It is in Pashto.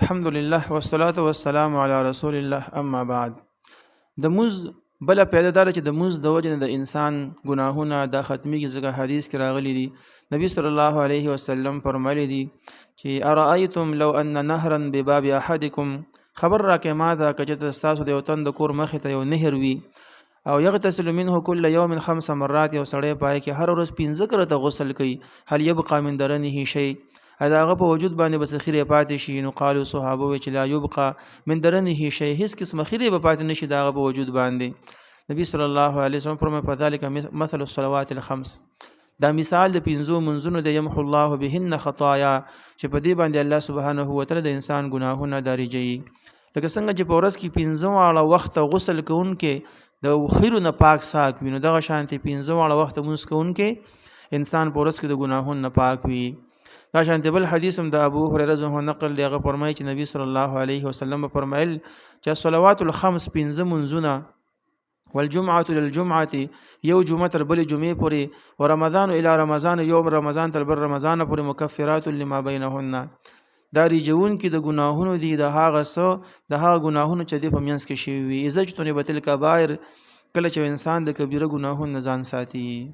الحمد لله والصلاة والسلام علی رسول الله اما بعد. د موز بل پیدا دار چې د موز د وجه د انسان ګناهونه د ختمیږي، ځکه حدیث کې راغلی دی. نبی صلی الله علیه وسلم فرمایلی دی چې ارایتم لو ان نهرا بباب احدکم، خبر راکې ما ته کچته تاسو د وطن د کور مخې ته یو نهر وي او یغتسل منه كل يوم 5 مرات، یو سړی پای کې هر ورځ 15 کرته غسل کوي، هل يبقى من درنه شيء، هغه په وجود باندې بس خیره پاتې شي؟ نو قالو صحابه چې لا يبقى من درنه شيء، هیڅ قسم خیره به پاتې نشي داغه په وجود باندې. نبی صلی الله علیه وسلم فرمایي فذلك مثل الصلوات الخمس، دا مثال د 5 منځونو د يمحو الله بهن خطايا، چې په دې باندې الله سبحانه و تعالی د انسان ګناهونه داریږي. لکه څنګه چې په ورځ کې 15 واړه وخت غسل کوونکې د خیرو نه پاک ساک وي، نو دغه شانتي 15 واړه وخت مونږ کوونکې انسان په ورځ کې د ګناهونو نه پاک وي. دا شانتي بل حدیث هم د ابو هريره رضی الله عنه نقل دی، هغه فرمایي چې نبی صلی الله علیه وسلم فرمایل چې الصلوات الخمس 15 منځونه، والجمعه للجمعه، یو جمعه تر بل جمعې پورې، ورمضان الى رمضان، یوم رمضان تر بل رمضان پورې، مکفرات لما بینهن، دا ریجون کې د ګناهونو دي د هغه ګناهونو چې د پمینس کې شي وي. اذا جتنبت الکبائر، کله چې انسان د کبیره ګناهونو ځان ساتي.